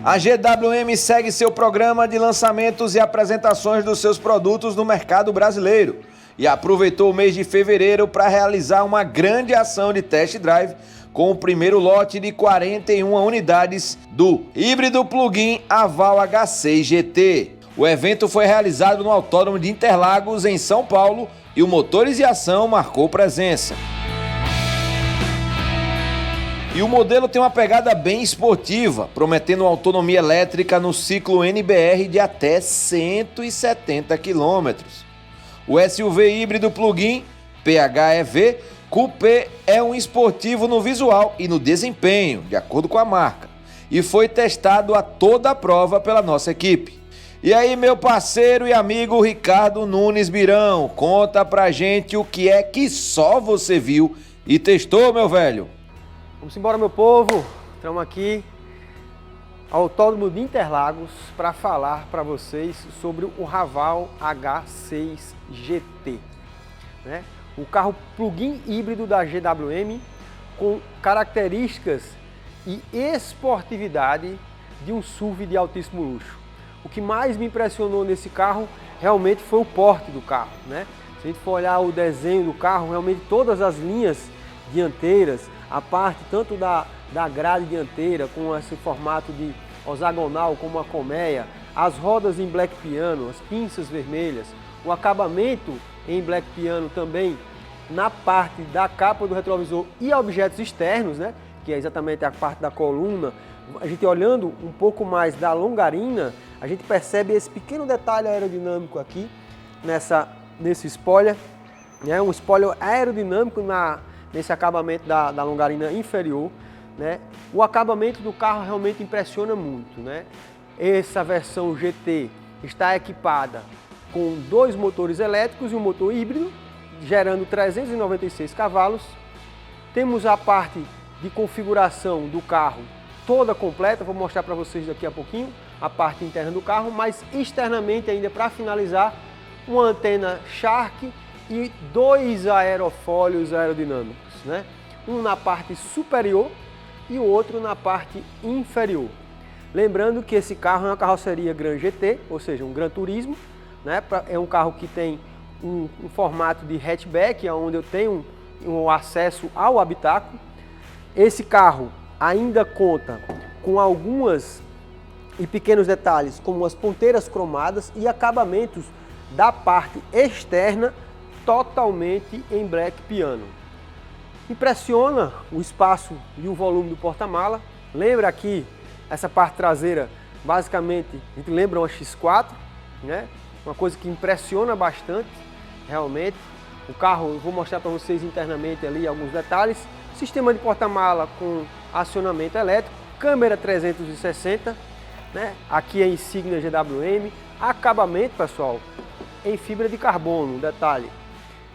A GWM segue seu programa de lançamentos e apresentações dos seus produtos no mercado brasileiro e aproveitou o mês de fevereiro para realizar uma grande ação de test drive com o primeiro lote de 41 unidades do híbrido plug-in Haval H6 GT. O evento foi realizado no Autódromo de Interlagos, em São Paulo, e o Motores e Ação marcou presença. E o modelo tem uma pegada bem esportiva, prometendo uma autonomia elétrica no ciclo NBR de até 170 km. O SUV híbrido plug-in PHEV Coupé é um esportivo no visual e no desempenho, de acordo com a marca, e foi testado a toda a prova pela nossa equipe. E aí, meu parceiro e amigo Ricardo Nunes Birão, conta pra gente o que é que só você viu e testou, meu velho. Vamos embora, meu povo. Estamos aqui ao Autódromo de Interlagos para falar para vocês sobre o Haval H6 GT, né? O carro plug-in híbrido da GWM com características e esportividade de um SUV de altíssimo luxo. O que mais me impressionou nesse carro realmente foi o porte do carro, né? Se a gente for olhar o desenho do carro, realmente todas as linhas dianteiras, a parte tanto da grade dianteira com esse formato de hexagonal como a colmeia, as rodas em black piano, as pinças vermelhas, o acabamento em black piano também na parte da capa do retrovisor e objetos externos, né, que é exatamente a parte da coluna. A gente olhando um pouco mais da longarina, a gente percebe esse pequeno detalhe aerodinâmico aqui nesse spoiler, né, um spoiler aerodinâmico nesse acabamento da longarina inferior, né? O acabamento do carro realmente impressiona muito, né? Essa versão GT está equipada com 2 motores elétricos e um motor híbrido, gerando 396 cavalos. Temos a parte de configuração do carro toda completa, vou mostrar para vocês daqui a pouquinho a parte interna do carro, mas externamente ainda para finalizar, uma antena Shark e 2 aerofólios aerodinâmicos, né? Um na parte superior e o outro na parte inferior. Lembrando que esse carro é uma carroceria Gran GT, ou seja, um Gran Turismo, né? É um carro que tem um formato de hatchback, onde eu tenho um acesso ao habitáculo. Esse carro ainda conta com algumas e pequenos detalhes, como as ponteiras cromadas e acabamentos da parte externa totalmente em black piano. Impressiona o espaço e o volume do porta-mala. Lembra aqui, essa parte traseira, basicamente, a gente lembra uma X4, né? Uma coisa que impressiona bastante, realmente. O carro, eu vou mostrar para vocês internamente ali alguns detalhes. Sistema de porta-mala com acionamento elétrico, câmera 360, né? Aqui a insígnia GWM, acabamento, pessoal, em fibra de carbono, detalhe.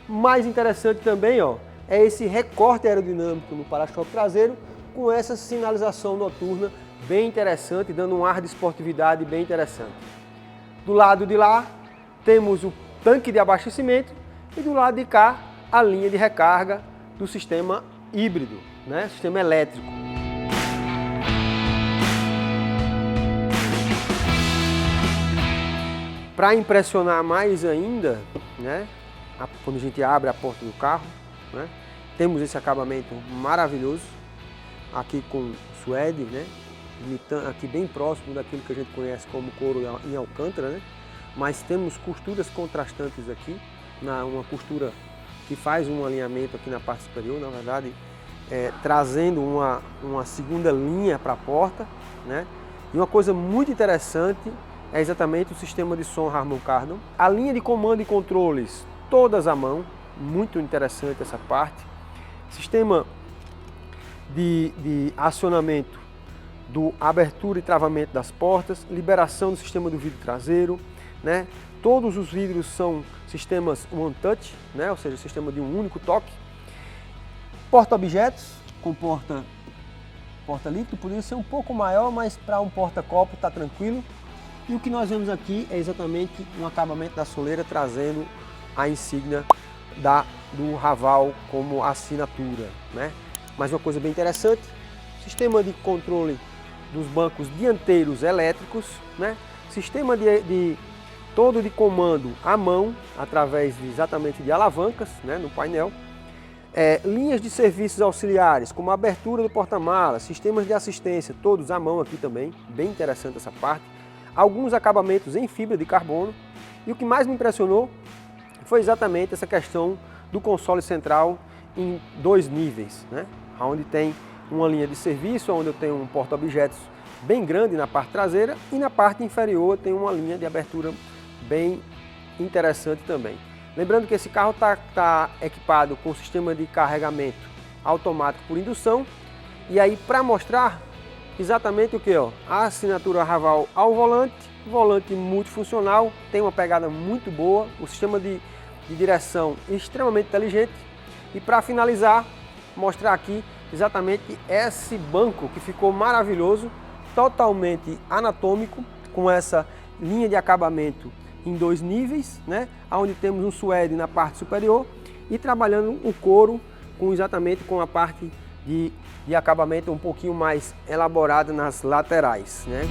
Mais interessante também, ó, é esse recorte aerodinâmico no para-choque traseiro com essa sinalização noturna bem interessante, dando um ar de esportividade bem interessante. Do lado de lá temos o tanque de abastecimento e do lado de cá a linha de recarga do sistema híbrido, né? Sistema elétrico. Para impressionar mais ainda, né? Quando a gente abre a porta do carro, né? Temos esse acabamento maravilhoso, aqui com suede, né? Aqui bem próximo daquilo que a gente conhece como couro em alcântara, né? Mas temos costuras contrastantes aqui, uma costura que faz um alinhamento aqui na parte superior, na verdade, trazendo uma segunda linha para a porta, né? E uma coisa muito interessante é exatamente o sistema de som Harman Kardon. A linha de comando e controles todas à mão, muito interessante essa parte. Sistema de acionamento do abertura e travamento das portas, liberação do sistema do vidro traseiro, né? Todos os vidros são sistemas One Touch, né? Ou seja, sistema de um único toque. Porta-objetos com porta líquido, poderia ser um pouco maior, mas para um porta-copo está tranquilo. E o que nós vemos aqui é exatamente um acabamento da soleira trazendo a insígnia do Haval como assinatura, né? Mas uma coisa bem interessante, sistema de controle dos bancos dianteiros elétricos, né? Sistema todo de comando à mão, através exatamente de alavancas, né, no painel. Linhas de serviços auxiliares, como a abertura do porta-malas, sistemas de assistência, todos à mão aqui também, bem interessante essa parte. Alguns acabamentos em fibra de carbono. E o que mais me impressionou foi exatamente essa questão do console central em 2 níveis, né? Onde tem uma linha de serviço, onde eu tenho um porta-objetos bem grande na parte traseira e na parte inferior tem uma linha de abertura bem interessante também. Lembrando que esse carro está equipado com sistema de carregamento automático por indução. E aí, para mostrar exatamente o que? A assinatura Raval ao volante multifuncional, tem uma pegada muito boa, o sistema de direção extremamente inteligente. E para finalizar, mostrar aqui exatamente esse banco que ficou maravilhoso, totalmente anatômico, com essa linha de acabamento em 2 níveis, né? Onde temos um suede na parte superior e trabalhando o couro exatamente com a parte de acabamento um pouquinho mais elaborada nas laterais, né?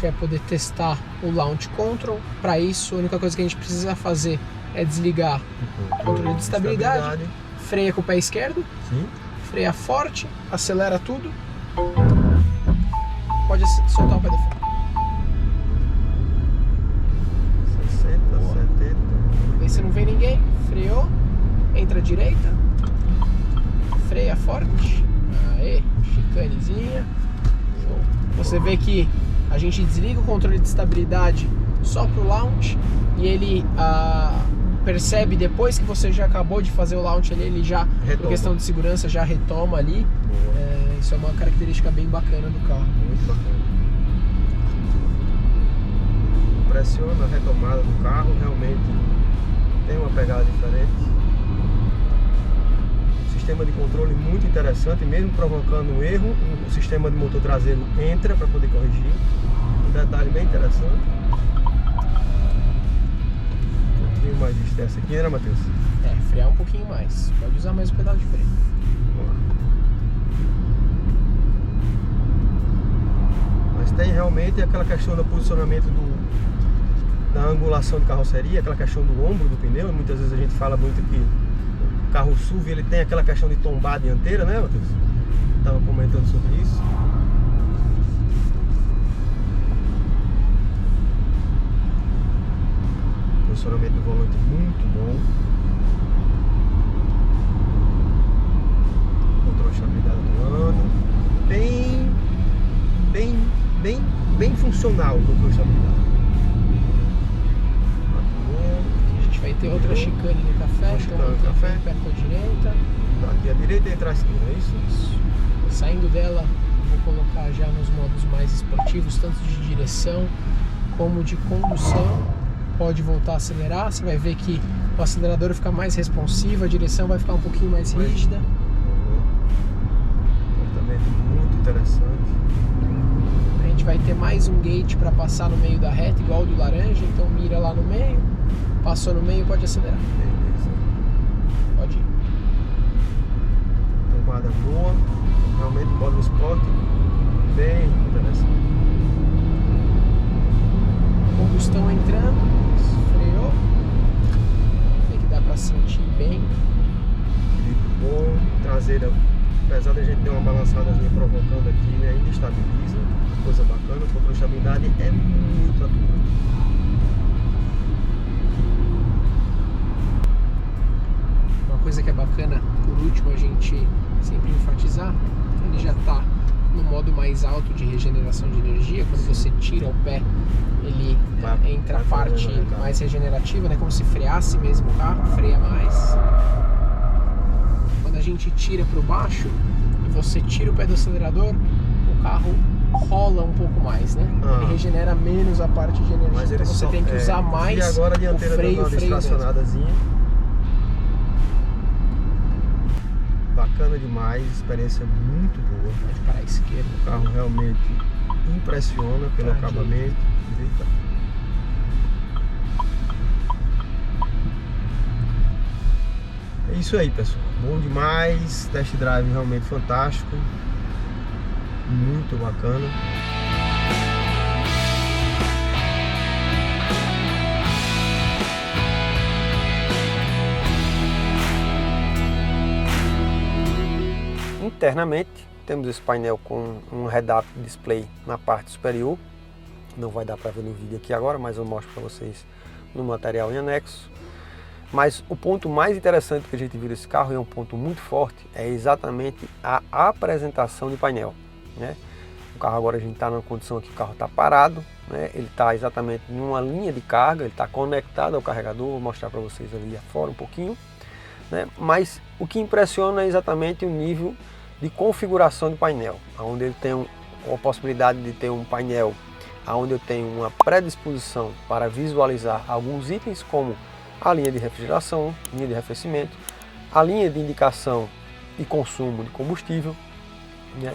Vai poder testar o Launch Control. Para isso, a única coisa que a gente precisa fazer é desligar o controle de estabilidade, freia com o pé esquerdo, sim, freia forte, acelera tudo, pode soltar o pé do freio. 60, boa. 70. Vê se não vem ninguém, freou, entra à direita, freia forte, aí, chicanezinha. Você vê que a gente desliga o controle de estabilidade só para o launch e ele percebe depois que você já acabou de fazer o launch ali, ele já, por questão de segurança, já retoma ali. Isso é uma característica bem bacana do carro. Muito bacana. Impressiona a retomada do carro, realmente tem uma pegada diferente. Sistema de controle muito interessante, mesmo provocando um erro, o sistema de motor traseiro entra para poder corrigir. Um detalhe bem interessante. Um pouquinho mais de distância aqui, né, Matheus? Frear um pouquinho mais. Pode usar mais o pedal de freio. Mas tem realmente aquela questão do posicionamento da angulação de carroceria, aquela questão do ombro do pneu. Muitas vezes a gente fala muito que o carro SUV ele tem aquela questão de tombar dianteira, né, Matheus? Estava comentando sobre isso. Posicionamento do volante muito bom. Controle de estabilidade atuando. Bem funcional o controle de estabilidade. A gente vai ter outra chicane no café, então café perto da direita. Aqui à direita e atrás à esquerda, é isso? Saindo dela, vou colocar já nos modos mais esportivos, tanto de direção como de condução. Pode voltar a acelerar, você vai ver que o acelerador fica mais responsivo, a direção vai ficar um pouquinho mais rígida. Comportamento muito interessante. A gente vai ter mais um gate para passar no meio da reta, igual o do laranja, então mira lá no meio, passou no meio, pode acelerar. Beleza. Pode ir. Tomada boa, realmente modo esporte, bem interessante. Combustão entrando, freou, tem que dar para sentir bem. Equilíbrio bom, traseira, apesar de a gente ter uma balançadazinha provocando aqui, né, ainda estabiliza, coisa bacana, o controle de estabilidade é muito atuante. Uma coisa que é bacana, por último, a gente sempre enfatizar, ele já está no modo mais alto de regeneração de energia. Quando você tira o pé, ele entra a parte mais regenerativa, né? Como se freasse mesmo o carro, freia mais. Quando a gente tira para o baixo e você tira o pé do acelerador, o carro rola um pouco mais, né? Ele regenera menos a parte de energia, Mas então você tem que usar mais e agora a dianteira o freio, dando uma distracionadazinha. Bacana demais, experiência muito boa. Pode parar à esquerda. O carro realmente impressiona pelo acabamento. É isso aí, pessoal. Bom demais. Test drive realmente fantástico. Muito bacana. Internamente temos esse painel com um head-up display na parte superior. Não vai dar para ver no vídeo aqui agora, mas eu mostro para vocês no material em anexo. Mas o ponto mais interessante que a gente viu desse carro, e é um ponto muito forte, é exatamente a apresentação de painel, né? O carro agora a gente está numa condição aqui, o carro está parado, né? Ele está exatamente em uma linha de carga, ele está conectado ao carregador, vou mostrar para vocês ali afora um pouquinho, né? Mas o que impressiona é exatamente o nível de configuração do painel, onde ele tem a possibilidade de ter um painel onde eu tenho uma predisposição para visualizar alguns itens como a linha de refrigeração, linha de arrefecimento, a linha de indicação e consumo de combustível, né?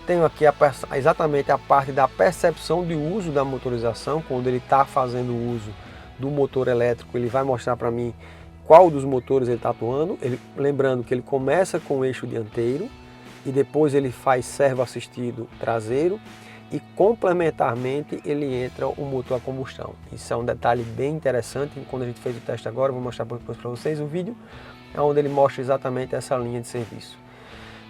Tenho aqui exatamente a parte da percepção de uso da motorização, quando ele está fazendo uso do motor elétrico, ele vai mostrar para mim qual dos motores ele está atuando, lembrando que ele começa com o eixo dianteiro e depois ele faz servo assistido traseiro e complementarmente ele entra o motor a combustão. Isso é um detalhe bem interessante. Quando a gente fez o teste agora, eu vou mostrar depois para vocês o vídeo, onde ele mostra exatamente essa linha de serviço,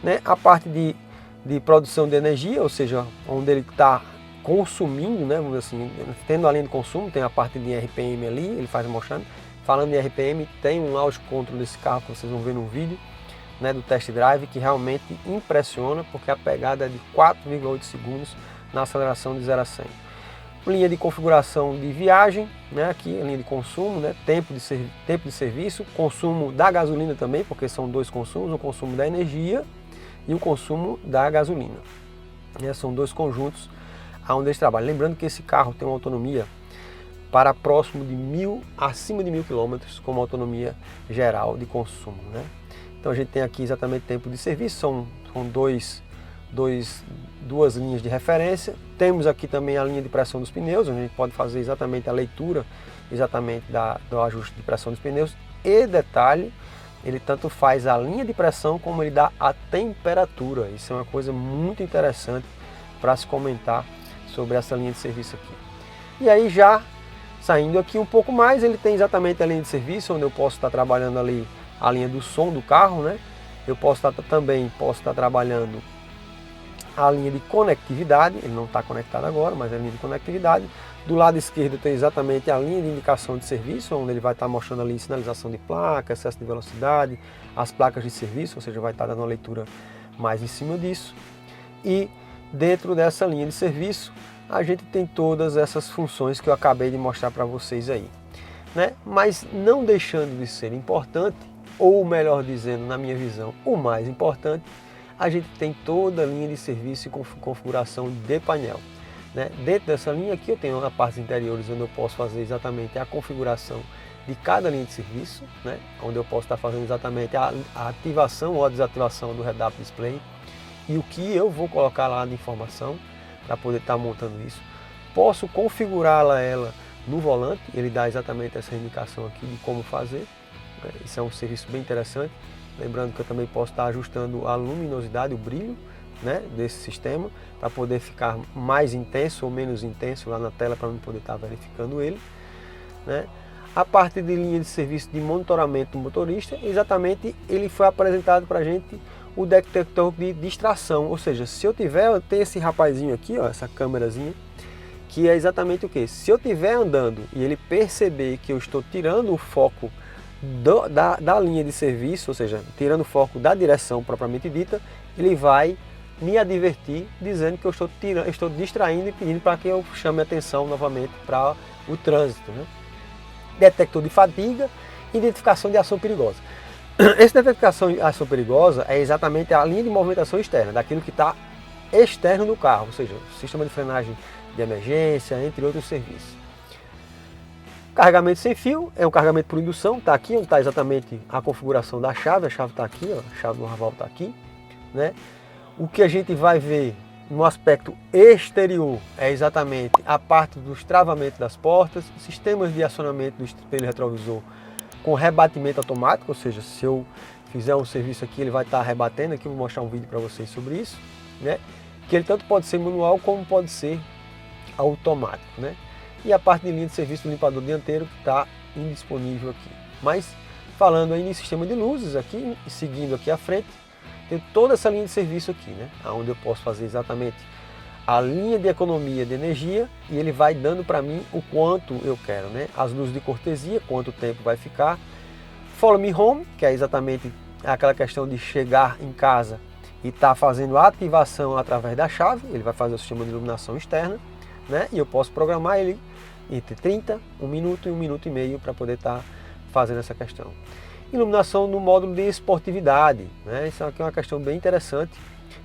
né? A parte de produção de energia, ou seja, onde ele está consumindo, né, vamos dizer assim, tendo a linha de consumo, tem a parte de RPM ali, ele faz mostrando. Falando em RPM, tem um launch control desse carro que vocês vão ver no vídeo, né, do test drive, que realmente impressiona, porque a pegada é de 4,8 segundos na aceleração de 0 a 100. Linha de configuração de viagem, né, aqui a linha de consumo, né, tempo de serviço, consumo da gasolina também, porque são dois consumos, o consumo da energia e o consumo da gasolina, né, são dois conjuntos onde eles trabalham. Lembrando que esse carro tem uma autonomia para próximo de acima de 1000 km, como autonomia geral de consumo, né? Então a gente tem aqui exatamente tempo de serviço, são duas linhas de referência. Temos aqui também a linha de pressão dos pneus, onde a gente pode fazer exatamente a leitura do ajuste de pressão dos pneus. E detalhe, ele tanto faz a linha de pressão como ele dá a temperatura. Isso é uma coisa muito interessante para se comentar sobre essa linha de serviço aqui. E aí já saindo aqui um pouco mais, ele tem exatamente a linha de serviço, onde eu posso estar trabalhando ali a linha do som do carro, né? Eu posso estar trabalhando a linha de conectividade, ele não está conectado agora, mas é a linha de conectividade. Do lado esquerdo tem exatamente a linha de indicação de serviço, onde ele vai estar mostrando ali sinalização de placa, excesso de velocidade, as placas de serviço, ou seja, vai estar dando uma leitura mais em cima disso. E dentro dessa linha de serviço, a gente tem todas essas funções que eu acabei de mostrar para vocês aí, né? Mas não deixando de ser importante, ou melhor dizendo, na minha visão, o mais importante, a gente tem toda a linha de serviço e configuração de painel, né? Dentro dessa linha aqui eu tenho na parte interiores, onde eu posso fazer exatamente a configuração de cada linha de serviço, né? Onde eu posso estar fazendo exatamente a ativação ou a desativação do head-up display e o que eu vou colocar lá de informação para poder estar montando isso. Posso configurá-la no volante, ele dá exatamente essa indicação aqui de como fazer. Isso é um serviço bem interessante. Lembrando que eu também posso estar ajustando a luminosidade, o brilho, né, desse sistema, para poder ficar mais intenso ou menos intenso lá na tela, para eu poder estar verificando ele, né. A parte de linha de serviço de monitoramento do motorista, exatamente ele foi apresentado para a gente o detector de distração, ou seja, se eu tenho esse rapazinho aqui, ó, essa câmerazinha, que é exatamente o que? Se eu estiver andando e ele perceber que eu estou tirando o foco da linha de serviço, ou seja, tirando o foco da direção propriamente dita, ele vai me advertir dizendo que eu estou distraindo e pedindo para que eu chame a atenção novamente para o trânsito, né? Detector de fadiga, identificação de ação perigosa. Essa identificação de ação perigosa é exatamente a linha de movimentação externa, daquilo que está externo do carro, ou seja, sistema de frenagem de emergência, entre outros serviços. Carregamento sem fio, é um carregamento por indução, está aqui onde está exatamente a configuração da chave, a chave está aqui, ó, a chave do Raval está aqui, né? O que a gente vai ver no aspecto exterior é exatamente a parte dos travamentos das portas, sistemas de acionamento do espelho retrovisor com rebatimento automático, ou seja, se eu fizer um serviço aqui ele vai estar rebatendo, aqui eu vou mostrar um vídeo para vocês sobre isso, né? Que ele tanto pode ser manual como pode ser automático, né? E a parte de linha de serviço do limpador dianteiro que está indisponível aqui. Mas falando aí em sistema de luzes aqui, seguindo aqui à frente, tem toda essa linha de serviço aqui, né? Onde eu posso fazer exatamente a linha de economia de energia e ele vai dando para mim o quanto eu quero, né? As luzes de cortesia, quanto tempo vai ficar. Follow Me Home, que é exatamente aquela questão de chegar em casa e estar fazendo a ativação através da chave, ele vai fazer o sistema de iluminação externa, né? E eu posso programar ele entre 30, 1 minuto e 1 minuto e meio para poder estar fazendo essa questão. Iluminação no módulo de esportividade, né? Isso aqui é uma questão bem interessante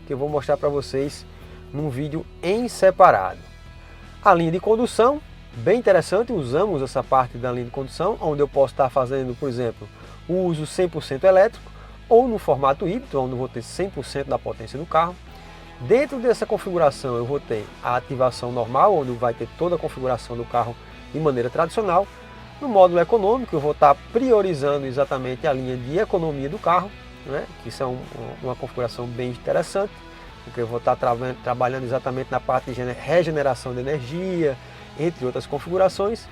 que eu vou mostrar para vocês num vídeo em separado. A linha de condução, bem interessante, usamos essa parte da linha de condução, onde eu posso estar fazendo, por exemplo, o uso 100% elétrico ou no formato híbrido, onde eu vou ter 100% da potência do carro. Dentro dessa configuração eu vou ter a ativação normal, onde vai ter toda a configuração do carro de maneira tradicional. No módulo econômico eu vou estar priorizando exatamente a linha de economia do carro, né? Que isso é uma configuração bem interessante, porque eu vou estar trabalhando exatamente na parte de regeneração de energia, entre outras configurações.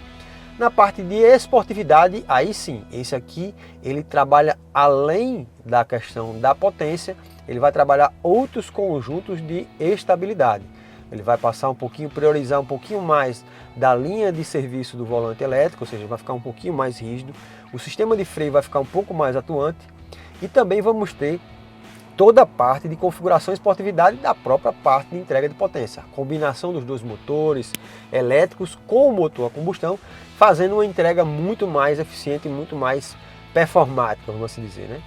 Na parte de esportividade, aí sim, esse aqui ele trabalha além da questão da potência, ele vai trabalhar outros conjuntos de estabilidade. Ele vai passar um pouquinho, priorizar um pouquinho mais da linha de serviço do volante elétrico, ou seja, vai ficar um pouquinho mais rígido. O sistema de freio vai ficar um pouco mais atuante e também vamos ter toda a parte de configuração e esportividade da própria parte de entrega de potência. A combinação dos dois motores elétricos com o motor a combustão, fazendo uma entrega muito mais eficiente e muito mais performática, vamos assim dizer, né?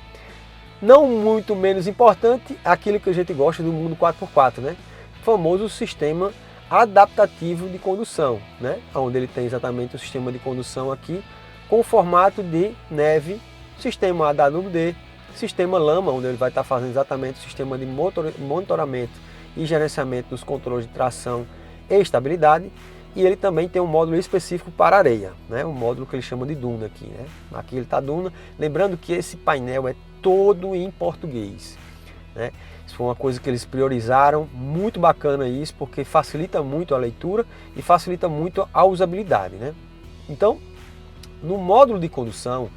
Não muito menos importante, aquilo que a gente gosta do mundo 4x4, né? O famoso sistema adaptativo de condução, né? Onde ele tem exatamente o sistema de condução aqui com o formato de neve, sistema AWD, sistema lama, onde ele vai estar fazendo exatamente o sistema de monitoramento e gerenciamento dos controles de tração e estabilidade. E ele também tem um módulo específico para areia, né? Um módulo que ele chama de duna aqui, né? Aqui ele está duna. Lembrando que esse painel é todo em português, né? Isso foi uma coisa que eles priorizaram, muito bacana isso, porque facilita muito a leitura e facilita muito a usabilidade, né? Então, no módulo de condução,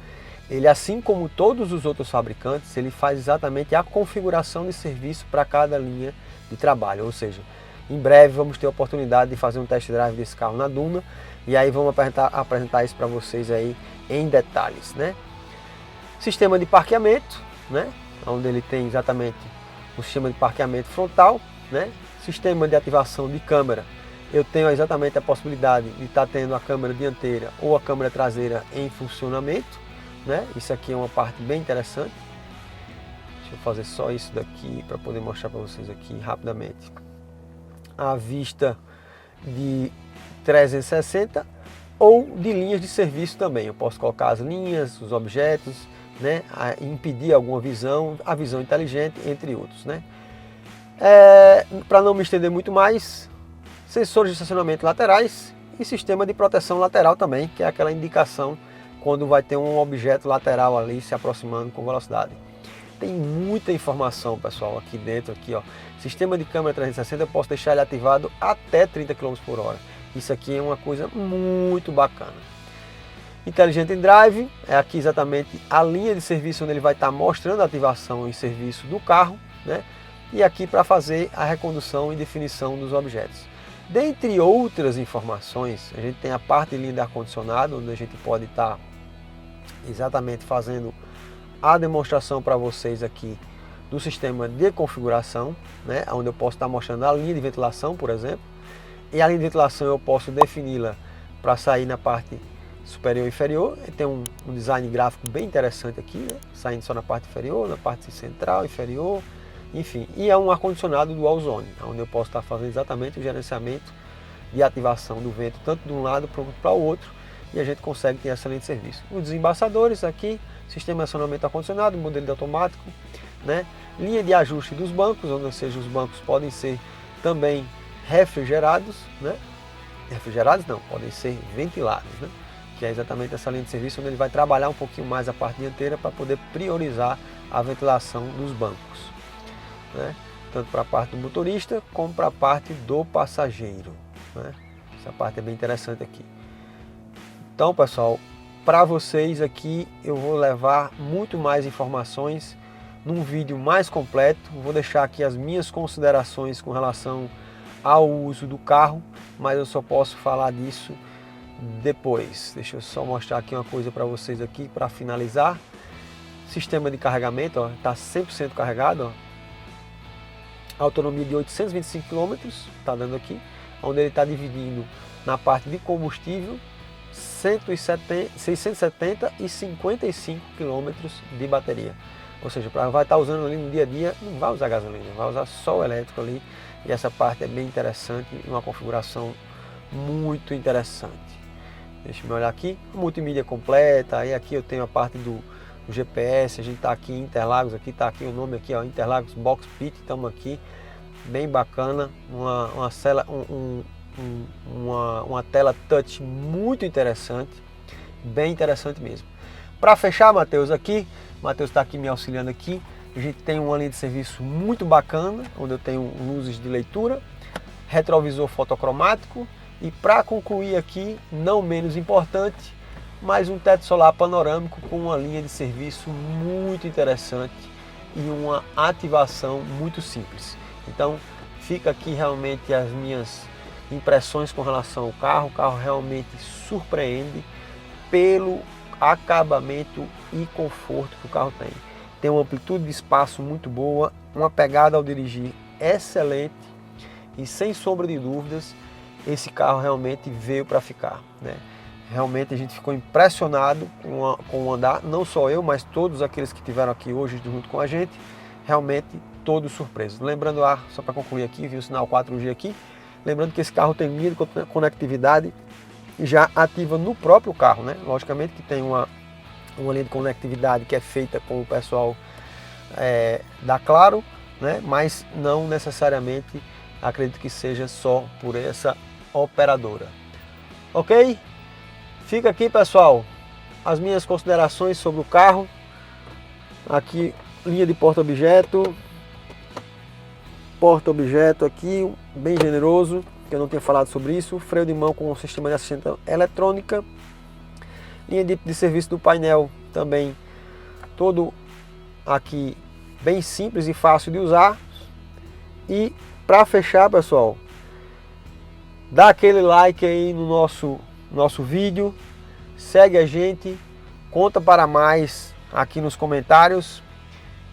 ele, assim como todos os outros fabricantes, ele faz exatamente a configuração de serviço para cada linha de trabalho, ou seja, em breve vamos ter a oportunidade de fazer um test drive desse carro na Duna e aí vamos apresentar isso para vocês aí em detalhes, né? Sistema de parqueamento, né? Onde ele tem exatamente o sistema de parqueamento frontal, né? Sistema de ativação de câmera. Eu tenho exatamente a possibilidade de estar tendo a câmera dianteira ou a câmera traseira em funcionamento, né? Isso aqui é uma parte bem interessante. Deixa eu fazer só isso daqui para poder mostrar para vocês aqui rapidamente. A vista de 360 ou de linhas de serviço também. Eu posso colocar as linhas, os objetos, né? Impedir alguma visão, a visão inteligente, entre outros, né? Para não me estender muito mais, sensores de estacionamento laterais e sistema de proteção lateral também, que é aquela indicação quando vai ter um objeto lateral ali se aproximando com velocidade. Tem muita informação, pessoal, aqui dentro, aqui, ó. Sistema de câmera 360, eu posso deixar ele ativado até 30 km por hora. Isso aqui é uma coisa muito bacana. Intelligent Drive, é aqui exatamente a linha de serviço onde ele vai estar mostrando a ativação em serviço do carro, né? E aqui para fazer a recondução e definição dos objetos. Dentre outras informações, a gente tem a parte de linha de ar-condicionado, onde a gente pode estar exatamente fazendo a demonstração para vocês aqui do sistema de configuração, né, onde eu posso estar mostrando a linha de ventilação, por exemplo, e a linha de ventilação eu posso defini-la para sair na parte superior e inferior. Tem um design gráfico bem interessante aqui, né, saindo só na parte inferior, na parte central, inferior, enfim. E é um ar-condicionado dual zone, onde eu posso estar fazendo exatamente o gerenciamento de ativação do vento, tanto de um lado para o outro, e a gente consegue ter excelente serviço. Os desembaçadores aqui, sistema de acionamento ar-condicionado, modelo de automático, né? Linha de ajuste dos bancos, onde seja os bancos podem ser também refrigerados, né? Refrigerados não, podem ser ventilados, né? Que é exatamente essa linha de serviço onde ele vai trabalhar um pouquinho mais a parte dianteira para poder priorizar a ventilação dos bancos, né? Tanto para a parte do motorista como para a parte do passageiro, né? Essa parte é bem interessante aqui. Então, pessoal, para vocês aqui eu vou levar muito mais informações num vídeo mais completo. Vou deixar aqui as minhas considerações com relação ao uso do carro, mas eu só posso falar disso depois. Deixa eu só mostrar aqui uma coisa para vocês aqui para finalizar. Sistema de carregamento, está 100% carregado, ó. Autonomia de 825 km, está dando aqui, onde ele está dividindo na parte de combustível 670 e 55 km de bateria. Ou seja, vai estar usando ali no dia a dia, não vai usar gasolina, vai usar só o elétrico ali. E essa parte é bem interessante e uma configuração muito interessante. Deixa eu olhar aqui, multimídia completa. Aí aqui eu tenho a parte do GPS, a gente está aqui em Interlagos, aqui está aqui o nome aqui, ó, Interlagos Box Pit, estamos aqui, bem bacana, uma tela touch muito interessante, bem interessante mesmo. Para fechar, Matheus está aqui me auxiliando aqui. A gente tem uma linha de serviço muito bacana, onde eu tenho luzes de leitura, retrovisor fotocromático e, para concluir aqui, não menos importante, mais um teto solar panorâmico com uma linha de serviço muito interessante e uma ativação muito simples. Então fica aqui realmente as minhas impressões com relação ao carro. O carro realmente surpreende pelo acabamento e conforto que o carro tem. Tem uma amplitude de espaço muito boa, uma pegada ao dirigir excelente e, sem sombra de dúvidas, esse carro realmente veio para ficar, né? Realmente a gente ficou impressionado com o andar, não só eu, mas todos aqueles que estiveram aqui hoje junto com a gente, realmente todos surpresos. Lembrando, só para concluir aqui, viu o sinal 4G aqui, lembrando que esse carro tem linha de conectividade já ativa no próprio carro, né? Logicamente que tem uma linha de conectividade que é feita com o pessoal da Claro, né? Mas não necessariamente acredito que seja só por essa operadora. Ok? Fica aqui, pessoal, as minhas considerações sobre o carro. Aqui, linha de porta-objeto aqui, bem generoso, que eu não tinha falado sobre isso. Freio de mão com o sistema de assistência eletrônica. Linha de serviço do painel também, todo aqui bem simples e fácil de usar. E para fechar, pessoal, dá aquele like aí no nosso vídeo, segue a gente, conta para mais aqui nos comentários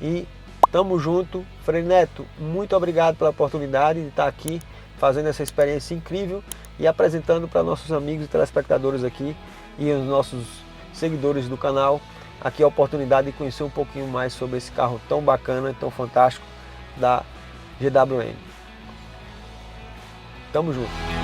e tamo junto. Frei Neto, muito obrigado pela oportunidade de estar aqui fazendo essa experiência incrível e apresentando para nossos amigos e telespectadores aqui e os nossos seguidores do canal aqui a oportunidade de conhecer um pouquinho mais sobre esse carro tão bacana e tão fantástico da GWM. Tamo junto.